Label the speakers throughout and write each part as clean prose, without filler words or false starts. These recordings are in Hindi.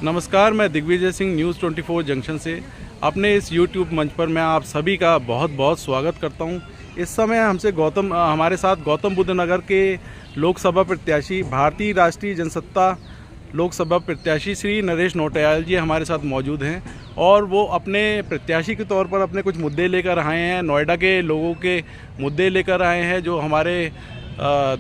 Speaker 1: नमस्कार, मैं दिग्विजय सिंह न्यूज़ 24 जंक्शन से अपने इस यूट्यूब मंच पर मैं आप सभी का बहुत बहुत स्वागत करता हूं। इस समय हमारे साथ गौतम बुद्ध नगर के लोकसभा प्रत्याशी, भारतीय राष्ट्रीय जनसत्ता लोकसभा प्रत्याशी श्री नरेश नौटियाल जी हमारे साथ मौजूद हैं और वो अपने प्रत्याशी के तौर पर अपने कुछ मुद्दे लेकर आए हैं। नोएडा के लोगों के मुद्दे लेकर आए हैं जो हमारे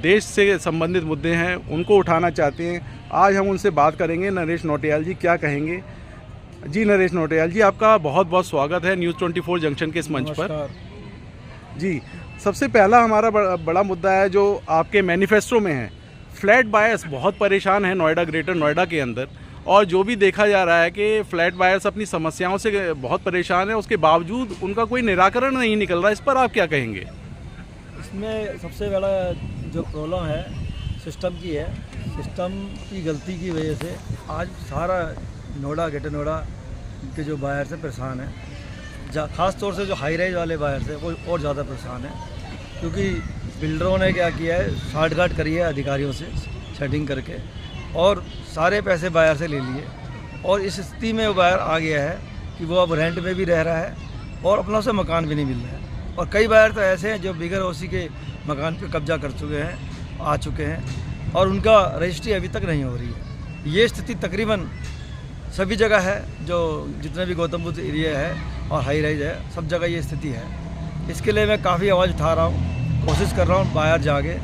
Speaker 1: देश से संबंधित मुद्दे हैं, उनको उठाना चाहते हैं। आज हम उनसे बात करेंगे। नरेश नौटियाल जी क्या कहेंगे? जी नरेश नौटियाल जी, आपका बहुत बहुत स्वागत है न्यूज़ 24 जंक्शन के इस मंच पर। जी, सबसे पहला हमारा बड़ा मुद्दा है जो आपके मैनिफेस्टो में है। फ्लैट बायर्स बहुत परेशान है नोएडा, ग्रेटर नोएडा के अंदर, और जो भी देखा जा रहा है कि फ्लैट बायर्स अपनी समस्याओं से बहुत परेशान है, उसके बावजूद उनका कोई निराकरण नहीं निकल रहा। इस पर आप क्या कहेंगे?
Speaker 2: इसमें सबसे बड़ा जो प्रॉब्लम है सिस्टम की है। सिस्टम की गलती की वजह से आज सारा नोएडा, ग्रेटर नोएडा के जो बायर्स हैं परेशान हैं। ख़ास तौर से जो हाई राइज वाले बायर्स हैं वो और ज़्यादा परेशान हैं, क्योंकि बिल्डरों ने क्या किया है, साठगांठ करी है अधिकारियों से सेटिंग करके और सारे पैसे बायर से ले लिए। और इस स्थिति में वो बायर आ गया है कि वो अब रेंट में भी रह रहा है और अपना उसे मकान भी नहीं मिल रहा है। और कई बायर तो ऐसे हैं जो बिगर ओसी के मकान पे कब्जा कर चुके हैं, आ चुके हैं, और उनका रजिस्ट्री अभी तक नहीं हो रही है। ये स्थिति तकरीबन सभी जगह है, जो जितने भी गौतम बुद्ध एरिया है और हाई राइज है, सब जगह ये स्थिति है। इसके लिए मैं काफ़ी आवाज़ उठा रहा हूँ, कोशिश कर रहा हूँ बायर जागे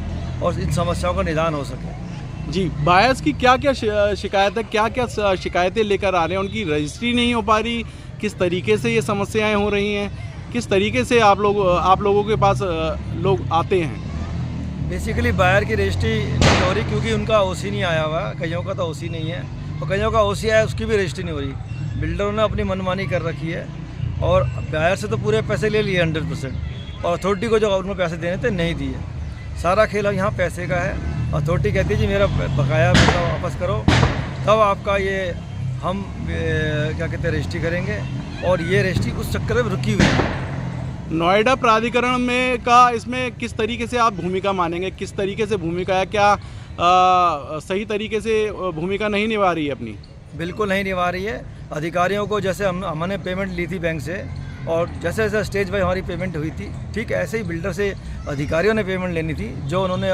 Speaker 2: और इन समस्याओं का निदान हो सके।
Speaker 1: जी, बायर्स की क्या क्या शिकायत है, क्या क्या शिकायतें लेकर आ रहे हैं? उनकी रजिस्ट्री नहीं हो पा रही, किस तरीके से ये समस्याएं हो रही हैं, किस तरीके से आप लोगों के पास लोग आते हैं?
Speaker 2: बेसिकली बायर की रजिस्ट्री नहीं हो रही क्योंकि उनका ओसी नहीं आया हुआ। कईयों का तो ओसी नहीं है और कईयों का ओसी आया, उसकी भी रजिस्ट्री नहीं हो रही। बिल्डरों ने अपनी मनमानी कर रखी है और बायर से तो पूरे पैसे ले लिए 100%, और अथॉरिटी को जो उनको पैसे देने थे नहीं दिए। सारा खेल यहाँ पैसे का है। अथॉरिटी कहती है जी मेरा बकाया पैसा वापस करो, तब आपका ये हम क्या कहते हैं रजिस्ट्री करेंगे, और ये रजिस्ट्री उस चक्कर में रुकी हुई है।
Speaker 1: नोएडा प्राधिकरण में इसमें किस तरीके से आप भूमिका मानेंगे? किस तरीके से भूमिका है? क्या सही तरीके से भूमिका नहीं निभा रही है अपनी?
Speaker 2: बिल्कुल नहीं निभा रही है। अधिकारियों को जैसे हमने पेमेंट ली थी बैंक से, और जैसे जैसे स्टेज बाय हमारी पेमेंट हुई थी, ठीक ऐसे ही बिल्डर से अधिकारियों ने पेमेंट लेनी थी, जो उन्होंने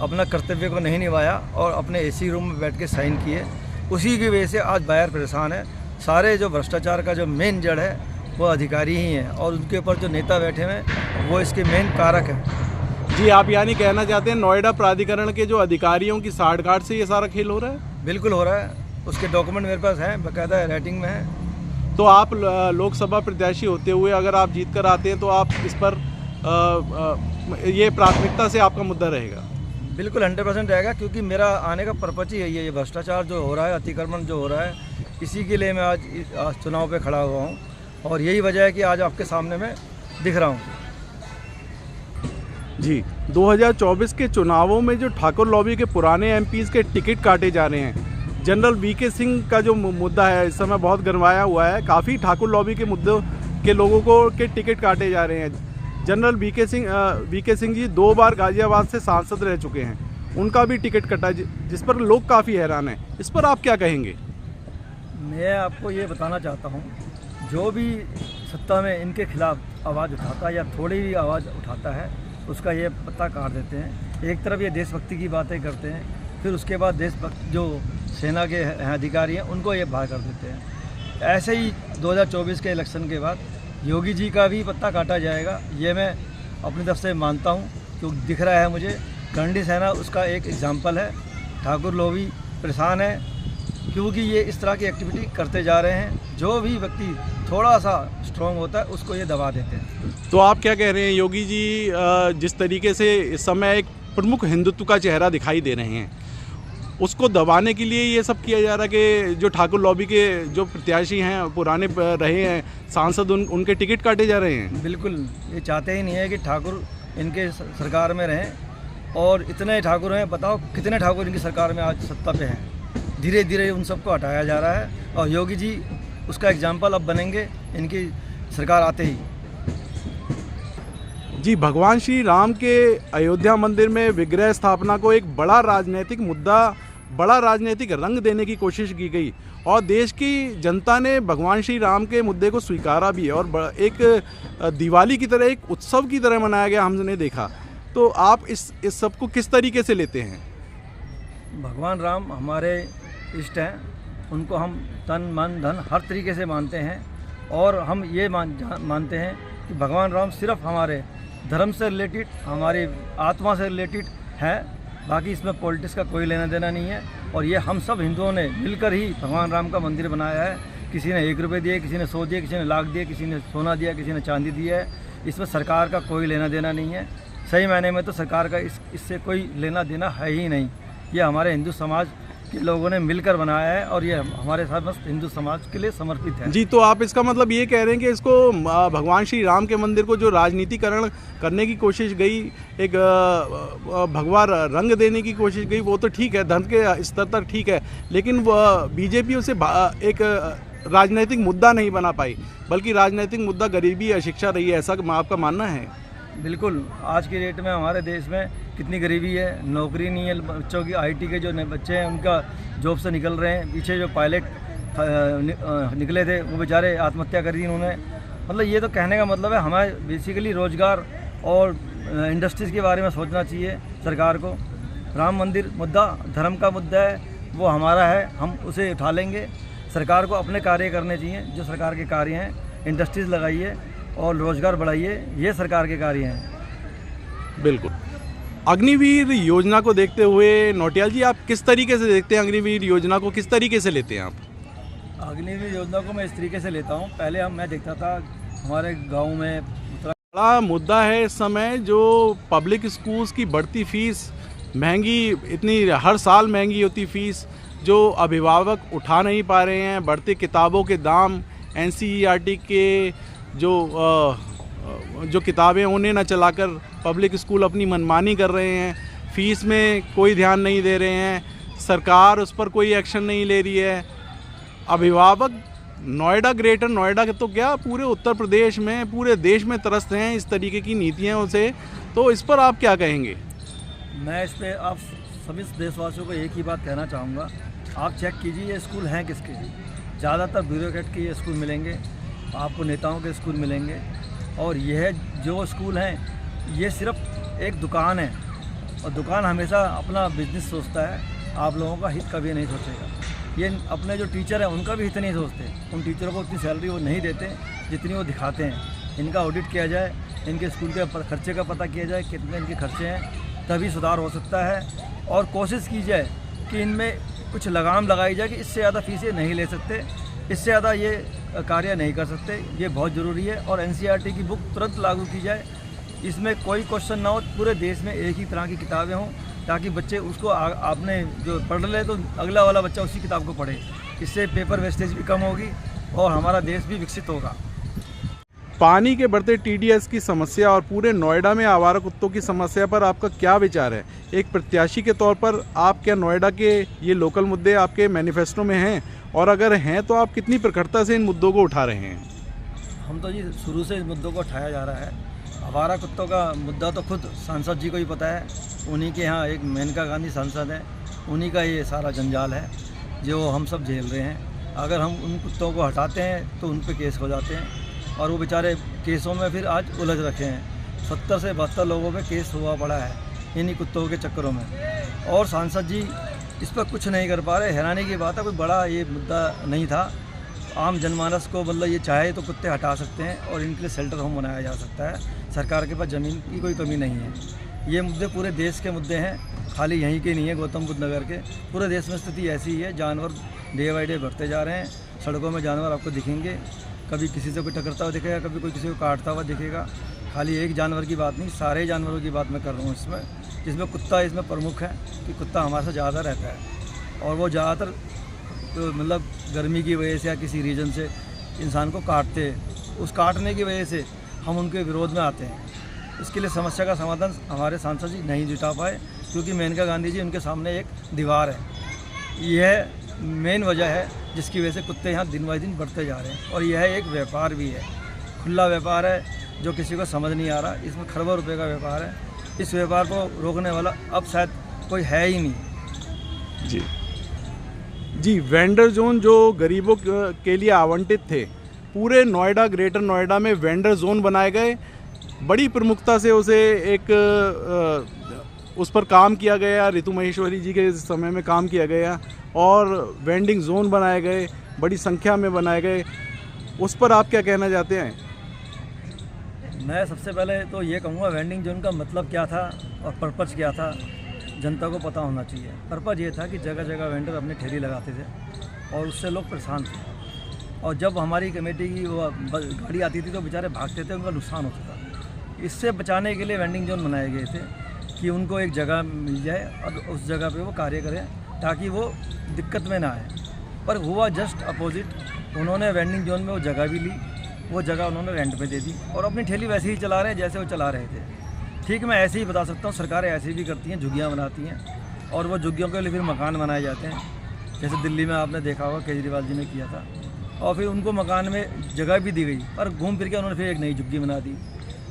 Speaker 2: अपना कर्तव्य को नहीं निभाया और अपने एसी रूम में बैठ के साइन किए। उसी की वजह से आज बायर परेशान है। सारे जो भ्रष्टाचार का जो मेन जड़ है वो अधिकारी ही हैं, और उनके ऊपर जो नेता बैठे हुए हैं वो इसके मेन कारक हैं।
Speaker 1: जी, आप यानी कहना चाहते हैं नोएडा प्राधिकरण के जो अधिकारियों की साठगांठ से ये सारा खेल हो रहा है?
Speaker 2: बिल्कुल हो रहा है। उसके डॉक्यूमेंट मेरे पास हैं, बाकायदा राइटिंग में है।
Speaker 1: तो आप लोकसभा प्रत्याशी होते हुए अगर आप जीत कर आते हैं तो आप इस पर ये प्राथमिकता से आपका मुद्दा रहेगा?
Speaker 2: बिल्कुल 100% रहेगा, क्योंकि मेरा आने का पर्पज ही यही है। ये भ्रष्टाचार जो हो रहा है, अतिक्रमण जो हो रहा है, इसी के लिए मैं आज चुनाव पे खड़ा हुआ हूँ, और यही वजह है कि आज आपके सामने मैं दिख रहा हूँ।
Speaker 1: जी, 2024 के चुनावों में जो ठाकुर लॉबी के पुराने एमपीज़ के टिकट काटे जा रहे हैं, जनरल वीके सिंह का जो मुद्दा है इस समय बहुत गरमाया हुआ है। काफ़ी ठाकुर लॉबी के मुद्दों के लोगों के टिकट काटे जा रहे हैं। जनरल वीके सिंह जी 2 बार गाजियाबाद से सांसद रह चुके हैं, उनका भी टिकट कटा, जिस पर लोग काफ़ी हैरान हैं। इस पर आप क्या कहेंगे?
Speaker 2: मैं आपको ये बताना चाहता हूँ, जो भी सत्ता में इनके खिलाफ आवाज़ उठाता है या थोड़ी भी आवाज़ उठाता है, उसका ये पत्ता काट देते हैं। एक तरफ ये देशभक्ति की बातें करते हैं, फिर उसके बाद देशभक्त जो सेना के अधिकारी हैं उनको ये बाहर कर देते हैं। ऐसे ही 2024 के इलेक्शन के बाद योगी जी का भी पत्ता काटा जाएगा, ये मैं अपनी तरफ से मानता हूँ, क्योंकि दिख रहा है मुझे। करंडी सेना उसका एक एग्जाम्पल है। ठाकुर लॉबी परेशान है क्योंकि ये इस तरह की एक्टिविटी करते जा रहे हैं। जो भी व्यक्ति थोड़ा सा स्ट्रॉन्ग होता है उसको ये दबा देते हैं।
Speaker 1: तो आप क्या कह रहे हैं, योगी जी जिस तरीके से इस समय एक प्रमुख हिंदुत्व का चेहरा दिखाई दे रहे हैं, उसको दबाने के लिए ये सब किया जा रहा है कि जो ठाकुर लॉबी के जो प्रत्याशी हैं, पुराने रहे हैं सांसद, उनके टिकट काटे जा रहे हैं?
Speaker 2: बिल्कुल, ये चाहते ही नहीं है कि ठाकुर इनके सरकार में रहें, और इतने ठाकुर हैं, बताओ कितने ठाकुर इनकी सरकार में आज सत्ता पे हैं। धीरे धीरे उन सबको हटाया जा रहा है, और योगी जी उसका एग्जाम्पल अब बनेंगे इनकी सरकार आते ही।
Speaker 1: जी, भगवान श्री राम के अयोध्या मंदिर में विग्रह स्थापना को एक बड़ा राजनीतिक रंग देने की कोशिश की गई, और देश की जनता ने भगवान श्री राम के मुद्दे को स्वीकारा भी है और एक दिवाली की तरह, एक उत्सव की तरह मनाया गया हमने देखा। तो आप इस सब को किस तरीके से लेते हैं?
Speaker 2: भगवान राम हमारे इष्ट हैं, उनको हम तन मन धन हर तरीके से मानते हैं और हम ये मानते हैं कि भगवान राम सिर्फ हमारे धर्म से रिलेटेड, हमारी आत्मा से रिलेटेड है, बाकी इसमें पॉलिटिक्स का कोई लेना देना नहीं है। और ये हम सब हिंदुओं ने मिलकर ही भगवान राम का मंदिर बनाया है। किसी ने 1 रुपये दिए, किसी ने 100 दिए, किसी ने लाख दिए, किसी ने सोना दिया, किसी ने चांदी दिया है। इसमें सरकार का कोई लेना देना नहीं है। सही मायने में तो सरकार का इससे कोई लेना देना है ही नहीं। ये हमारे हिंदू समाज के लोगों ने मिलकर बनाया है और ये हमारे समस्त हिंदू समाज के लिए समर्पित है।
Speaker 1: जी, तो आप इसका मतलब ये कह रहे हैं कि इसको भगवान श्री राम के मंदिर को जो राजनीतिकरण करने की कोशिश गई, एक भगवा रंग देने की कोशिश गई, वो तो ठीक है, धर्म के स्तर तक ठीक है, लेकिन बीजेपी उसे एक राजनीतिक मुद्दा नहीं बना पाई, बल्कि राजनीतिक मुद्दा गरीबी या शिक्षा रही है, ऐसा आपका मानना है?
Speaker 2: बिल्कुल। आज की डेट में हमारे देश में कितनी गरीबी है, नौकरी नहीं है बच्चों की। आईटी के जो बच्चे हैं उनका जॉब से निकल रहे हैं। पीछे जो पायलट निकले थे वो बेचारे आत्महत्या कर दी उन्होंने। मतलब ये तो कहने का मतलब है हमें बेसिकली रोज़गार और इंडस्ट्रीज़ के बारे में सोचना चाहिए सरकार को। राम मंदिर मुद्दा धर्म का मुद्दा है, वो हमारा है, हम उसे उठा लेंगे। सरकार को अपने कार्य करने चाहिए जो सरकार के कार्य हैं। इंडस्ट्रीज़ लगाइए और रोज़गार बढ़ाइए, ये सरकार के कार्य हैं।
Speaker 1: बिल्कुल। अग्निवीर योजना को देखते हुए नौटियाल जी, आप किस तरीके से देखते हैं अग्निवीर योजना को, किस तरीके से लेते हैं आप?
Speaker 2: अग्निवीर योजना को मैं इस तरीके से लेता हूँ, पहले मैं देखता था हमारे गांव में
Speaker 1: बड़ा मुद्दा है इस समय जो पब्लिक स्कूल्स की बढ़ती फीस, महंगी, इतनी हर साल महंगी होती फीस जो अभिभावक उठा नहीं पा रहे हैं, बढ़ते किताबों के दाम, NCERT के जो किताबें उन्हें न चलाकर पब्लिक स्कूल अपनी मनमानी कर रहे हैं, फ़ीस में कोई ध्यान नहीं दे रहे हैं, सरकार उस पर कोई एक्शन नहीं ले रही है। अभिभावक नोएडा, ग्रेटर नोएडा के तो क्या पूरे उत्तर प्रदेश में, पूरे देश में त्रस्त हैं इस तरीके की नीतियों से। तो इस पर आप क्या कहेंगे?
Speaker 2: मैं इस पर आप सभी देशवासियों को एक ही बात कहना चाहूँगा, आप चेक कीजिए ये स्कूल हैं किसके। ज़्यादातर ब्यूरोक्रेट के ये स्कूल मिलेंगे, आपको नेताओं के स्कूल मिलेंगे, और यह जो स्कूल हैं ये सिर्फ एक दुकान है और दुकान हमेशा अपना बिजनेस सोचता है, आप लोगों का हित कभी नहीं सोचेगा। ये अपने जो टीचर हैं उनका भी हित नहीं सोचते, उन टीचरों को उतनी सैलरी वो नहीं देते जितनी वो दिखाते हैं। इनका ऑडिट किया जाए, इनके स्कूल के खर्चे का पता किया जाए कितने इनके खर्चे हैं, तभी सुधार हो सकता है। और कोशिश की जाए कि इनमें कुछ लगाम लगाई जाए कि इससे ज़्यादा फीसें नहीं ले सकते, इससे ज़्यादा ये कार्य नहीं कर सकते, ये बहुत ज़रूरी है। और NCERT की बुक तुरंत लागू की जाए, इसमें कोई क्वेश्चन ना हो, पूरे देश में एक ही तरह की किताबें हों ताकि बच्चे उसको आपने जो पढ़ ले तो अगला वाला बच्चा उसी किताब को पढ़े। इससे पेपर वेस्टेज भी कम होगी और हमारा देश भी विकसित होगा।
Speaker 1: पानी के बढ़ते TDS की समस्या और पूरे नोएडा में आवारा कुत्तों की समस्या पर आपका क्या विचार है? एक प्रत्याशी के तौर पर आप क्या नोएडा के ये लोकल मुद्दे आपके मैनिफेस्टो में हैं, और अगर हैं तो आप कितनी प्रखरता से इन मुद्दों को उठा रहे हैं?
Speaker 2: हम तो जी शुरू से इस मुद्दों को उठाया जा रहा है। आवारा कुत्तों का मुद्दा तो खुद सांसद जी को ही पता है, उन्हीं के यहाँ एक मेनका गांधी सांसद हैं, उन्हीं का ये सारा जंजाल है जो हम सब झेल रहे हैं। अगर हम उन कुत्तों को हटाते हैं तो उन पर केस हो जाते हैं और वो बेचारे केसों में फिर आज उलझ रखे हैं। 70 से 72 लोगों पे केस हुआ पड़ा है इन्हीं कुत्तों के चक्करों में, और सांसद जी इस पर कुछ नहीं कर पा रहे। हैरानी की बात है, कोई बड़ा ये मुद्दा नहीं था। आम जनमानस को मतलब ये चाहे तो कुत्ते हटा सकते हैं और इनके लिए शेल्टर होम बनाया जा सकता है। सरकार के पास ज़मीन की कोई कमी नहीं है। ये मुद्दे पूरे देश के मुद्दे हैं, खाली यहीं के नहीं है, गौतम बुद्ध नगर के। पूरे देश में स्थिति ऐसी ही है, जानवर डे बाई डे बढ़ते जा रहे हैं। सड़कों में जानवर आपको दिखेंगे, कभी किसी से कोई टकरता हुआ दिखेगा, कभी कोई किसी को काटता हुआ दिखेगा। खाली एक जानवर की बात नहीं, सारे जानवरों की बात मैं कर रहा हूँ इसमें, जिसमें कुत्ता इसमें प्रमुख है कि कुत्ता हमारे से ज़्यादा रहता है और वो ज़्यादातर तो मतलब गर्मी की वजह से या किसी रीजन से इंसान को काटते हैं। उस काटने की वजह से हम उनके विरोध में आते हैं। इसके लिए समस्या का समाधान हमारे सांसद जी नहीं जुटा पाए, क्योंकि मेनका गांधी जी उनके सामने एक दीवार है। यह मेन वजह है जिसकी वजह से कुत्ते यहाँ दिन बाई दिन बढ़ते जा रहे हैं। और यह एक व्यापार भी है, खुला व्यापार है जो किसी को समझ नहीं आ रहा। इसमें खरबों रुपए का व्यापार है। इस व्यापार को रोकने वाला अब शायद कोई है ही नहीं।
Speaker 1: जी जी, वेंडर जोन जो गरीबों के लिए आवंटित थे, पूरे नोएडा, ग्रेटर नोएडा में वेंडर जोन बनाए गए। बड़ी प्रमुखता से उसे एक उस पर काम किया गया, ऋतु महेश्वरी जी के समय में काम किया गया और वेंडिंग जोन बनाए गए, बड़ी संख्या में बनाए गए। उस पर आप क्या कहना चाहते हैं?
Speaker 2: मैं सबसे पहले तो ये कहूँगा वेंडिंग जोन का मतलब क्या था और पर्पज़ क्या था, जनता को पता होना चाहिए। पर्पज़ ये था कि जगह जगह वेंडर अपनी ठेली लगाते थे और उससे लोग परेशान थे, और जब हमारी कमेटी की वो गाड़ी आती थी तो बेचारे भागते थे, उनका नुकसान होता था। इससे बचाने के लिए वेंडिंग जोन बनाए गए थे कि उनको एक जगह मिल जाए और उस जगह पे वो कार्य करें ताकि वो दिक्कत में ना आए। पर हुआ जस्ट अपोजिट, उन्होंने वेंडिंग जोन में वो जगह भी ली, वो जगह उन्होंने रेंट पे दे दी और अपनी ठेली वैसे ही चला रहे हैं जैसे वो चला रहे थे। ठीक, मैं ऐसे ही बता सकता हूँ, सरकारें ऐसे भी करती हैं, झुग्गियाँ बनाती हैं और वो झुग्गियों के लिए फिर मकान बनाए जाते हैं। जैसे दिल्ली में आपने देखा होगा, केजरीवाल जी ने किया था, और फिर उनको मकान में जगह भी दी गई और घूम फिर के उन्होंने फिर एक नई झुग्गी बना दी।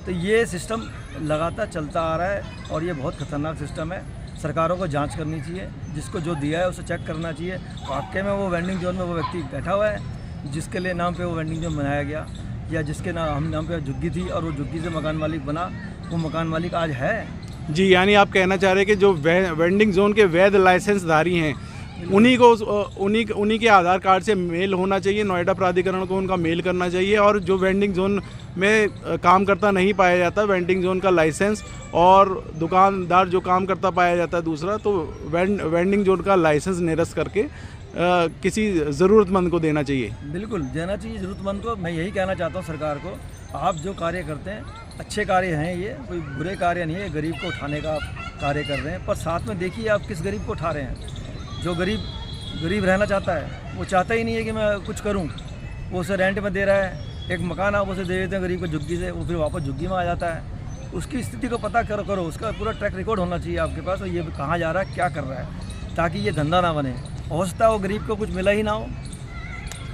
Speaker 2: तो ये सिस्टम लगातार चलता आ रहा है और ये बहुत खतरनाक सिस्टम है। सरकारों को जांच करनी चाहिए, जिसको जो दिया है उसे चेक करना चाहिए वाकई में वो वेंडिंग जोन में वो व्यक्ति बैठा हुआ है जिसके लिए नाम पे वो वेंडिंग जोन बनाया गया, या जिसके नाम पे झुग्गी थी और वो झुग्गी से मकान मालिक बना, वो मकान मालिक आज है।
Speaker 1: जी, यानी आप कहना चाह रहे हैं कि जो वेंडिंग जोन के वैध लाइसेंसधारी हैं, उन्हीं के आधार कार्ड से मेल होना चाहिए, नोएडा प्राधिकरण को उनका मेल करना चाहिए। और जो वेंडिंग जोन में काम करता नहीं पाया जाता, वेंडिंग जोन का लाइसेंस, और दुकानदार जो काम करता पाया जाता है दूसरा, तो वेंडिंग जोन का लाइसेंस निरस्त करके किसी ज़रूरतमंद को देना चाहिए।
Speaker 2: बिल्कुल देना चाहिए ज़रूरतमंद को। मैं यही कहना चाहता हूँ सरकार को, आप जो कार्य करते हैं अच्छे कार्य हैं, ये कोई बुरे कार्य नहीं है, गरीब को उठाने का आप कार्य कर रहे हैं। पर साथ में देखिए आप किस गरीब को उठा रहे हैं। जो गरीब रहना चाहता है, वो चाहता ही नहीं है कि मैं कुछ करूं, वो उसे रेंट में दे रहा है। एक मकान आप उसे दे देते हैं गरीब को झुग्गी से, वो फिर वापस झुग्गी में आ जाता है। उसकी स्थिति को पता करो, उसका पूरा ट्रैक रिकॉर्ड होना चाहिए आपके पास, और ये कहाँ जा रहा है, क्या कर रहा है, ताकि ये धंधा ना बने। हो सकता है वो गरीब को कुछ मिला ही ना हो,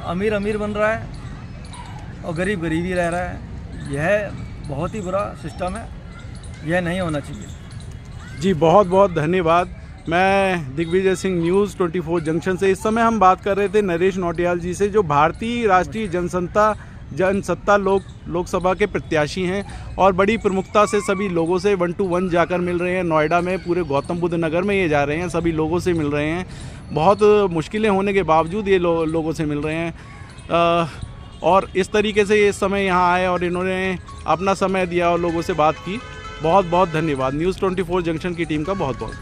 Speaker 2: अमीर बन रहा है और गरीब ही रह रहा है। यह बहुत ही बुरा सिस्टम है, यह नहीं होना चाहिए।
Speaker 1: जी, बहुत बहुत धन्यवाद। मैं दिग्विजय सिंह, न्यूज़ 24 जंक्शन से। इस समय हम बात कर रहे थे नरेश नौटियाल जी से, जो भारतीय राष्ट्रीय जनसत्ता लोकसभा के प्रत्याशी हैं और बड़ी प्रमुखता से सभी लोगों से 1 to 1 जाकर मिल रहे हैं। नोएडा में, पूरे गौतम बुद्ध नगर में ये जा रहे हैं, सभी लोगों से मिल रहे हैं। बहुत मुश्किलें होने के बावजूद ये लोगों से मिल रहे हैं, और इस तरीके से ये इस समय यहाँ आए और इन्होंने अपना समय दिया और लोगों से बात की। बहुत बहुत धन्यवाद। न्यूज़ 24 जंक्शन की टीम का बहुत बहुत